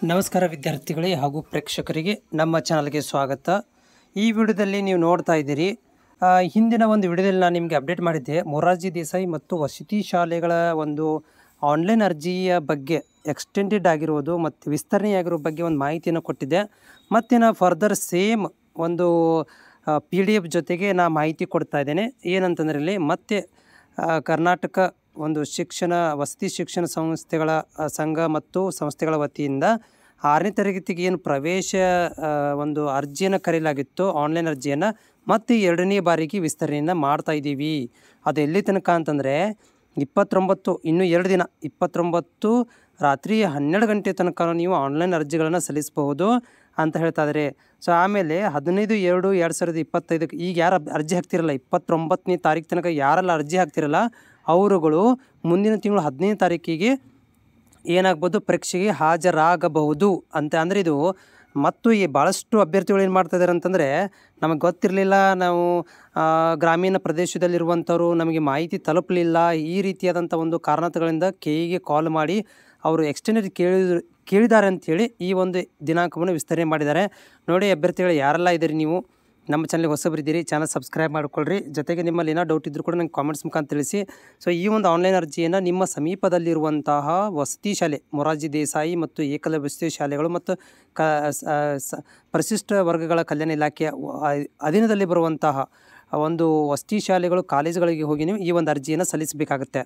ನಮಸ್ಕಾರ ವಿದ್ಯಾರ್ಥಿಗಳೇ ಹಾಗೂ ಪ್ರೇಕ್ಷಕರಿಗೆ ನಮ್ಮ ಚಾನಲ್ಗೆ ಸ್ವಾಗತ. ಈ ವಿಡಿಯೋದಲ್ಲಿ ನೀವು ನೋಡ್ತಾ ಇದ್ದೀರಿ, ಹಿಂದಿನ ಒಂದು ವಿಡಿಯೋದಲ್ಲಿ ನಾನು ನಿಮಗೆ ಅಪ್ಡೇಟ್ ಮಾಡಿದ್ದೆ ಮೊರಾರ್ಜಿ ದೇಸಾಯಿ ಮತ್ತು ವಸತಿ ಶಾಲೆಗಳ ಒಂದು ಆನ್ಲೈನ್ ಅರ್ಜಿಯ ಬಗ್ಗೆ ಎಕ್ಸ್ಟೆಂಡೆಡ್ ಆಗಿರುವುದು ಮತ್ತು ವಿಸ್ತರಣೆಯಾಗಿರೋ ಬಗ್ಗೆ ಒಂದು ಮಾಹಿತಿಯನ್ನು ಕೊಟ್ಟಿದ್ದೆ. ಮತ್ತು ನಾನು ಫರ್ದರ್ ಸೇಮ್ ಒಂದು PDF ಜೊತೆಗೆ ನಾನು ಮಾಹಿತಿ ಕೊಡ್ತಾ ಇದ್ದೇನೆ. ಏನಂತಂದರೆ ಇಲ್ಲಿ ಮತ್ತೆ ಕರ್ನಾಟಕ ಒಂದು ವಸತಿ ಶಿಕ್ಷಣ ಸಂಸ್ಥೆಗಳ ಸಂಘ ಮತ್ತು ಸಂಸ್ಥೆಗಳ ವತಿಯಿಂದ 6ನೇ ತರಗತಿಗೆ ಏನು ಪ್ರವೇಶ ಒಂದು ಅರ್ಜಿಯನ್ನು ಕರೆಯಲಾಗಿತ್ತು, ಆನ್ಲೈನ್ ಅರ್ಜಿಯನ್ನು ಮತ್ತು 2ನೇ ಬಾರಿಗೆ ವಿಸ್ತರಣೆಯನ್ನು ಮಾಡ್ತಾ ಇದ್ದೀವಿ. ಅದು ಎಲ್ಲಿ ತನಕ ಅಂತಂದರೆ 29, ಇನ್ನೂ 2 ದಿನ, 29 ರಾತ್ರಿ 12 ಗಂಟೆ ತನಕ ನೀವು ಆನ್ಲೈನ್ ಅರ್ಜಿಗಳನ್ನು ಸಲ್ಲಿಸಬಹುದು ಅಂತ ಹೇಳ್ತಾ ಇದ್ದಾರೆ. ಸೊ ಆಮೇಲೆ 15/2/2025 ಈಗ ಯಾರು ಅರ್ಜಿ ಹಾಕ್ತಿರಲ್ಲ, 29ನೇ ತಾರೀಕು ತನಕ ಯಾರೆಲ್ಲ ಅರ್ಜಿ ಹಾಕ್ತಿರಲ್ಲ ಅವರುಗಳು ಮುಂದಿನ ತಿಂಗಳು 15ನೇ ತಾರೀಕಿಗೆ ಏನಾಗ್ಬೋದು, ಪರೀಕ್ಷೆಗೆ ಹಾಜರಾಗಬಹುದು ಅಂತ. ಅಂದರೆ ಇದು ಮತ್ತು ಈ ಭಾಳಷ್ಟು ಅಭ್ಯರ್ಥಿಗಳು ಏನು ಮಾಡ್ತಾ ಇದ್ದಾರೆ ಅಂತಂದರೆ, ನಮಗೆ ಗೊತ್ತಿರಲಿಲ್ಲ, ನಾವು ಗ್ರಾಮೀಣ ಪ್ರದೇಶದಲ್ಲಿರುವಂಥವ್ರು, ನಮಗೆ ಮಾಹಿತಿ ತಲುಪಲಿಲ್ಲ, ಈ ರೀತಿಯಾದಂಥ ಒಂದು ಕಾರಣಗಳಿಂದ KEಗೆ ಕಾಲ್ ಮಾಡಿ ಅವರು ಎಕ್ಸ್ಟೆಂಡೆಡ್ ಕೇಳಿದ್ದಾರೆ ಅಂಥೇಳಿ ಈ ಒಂದು ದಿನಾಂಕವನ್ನು ವಿಸ್ತರಣೆ ಮಾಡಿದ್ದಾರೆ. ನೋಡಿ ಅಭ್ಯರ್ಥಿಗಳು ಯಾರೆಲ್ಲ ಇದ್ದೀರಿ, ನೀವು ನಮ್ಮ ಚಾನಲ್ಗೆ ಹೊಸಬರಿದ್ದೀರಿ, ಚಾನಲ್ ಸಬ್ಸ್ಕ್ರೈಬ್ ಮಾಡ್ಕೊಳ್ರಿ. ಜೊತೆಗೆ ನಿಮ್ಮಲ್ಲಿ ಏನೋ ಡೌಟ್ ಇದ್ದರೂ ಕೂಡ ನಂಗೆ ಕಾಮೆಂಟ್ಸ್ ಮುಖಾಂತರ ತಿಳಿಸಿ. ಸೊ ಈ ಒಂದು ಆನ್ಲೈನ್ ಅರ್ಜಿಯನ್ನು ನಿಮ್ಮ ಸಮೀಪದಲ್ಲಿರುವಂತಹ ವಸತಿ ಶಾಲೆ, ಮೊರಾರ್ಜಿ ದೇಸಾಯಿ ಮತ್ತು ಏಕಲವ್ಯ ವಸತಿ ಶಾಲೆಗಳು ಮತ್ತು ಪರಿಶಿಷ್ಟ ವರ್ಗಗಳ ಕಲ್ಯಾಣ ಇಲಾಖೆಯ ಅಧೀನದಲ್ಲಿ ಬರುವಂತಹ ಒಂದು ವಸತಿ ಶಾಲೆಗಳು, ಕಾಲೇಜುಗಳಿಗೆ ಹೋಗಿ ನೀವು ಈ ಒಂದು ಅರ್ಜಿಯನ್ನು ಸಲ್ಲಿಸಬೇಕಾಗುತ್ತೆ.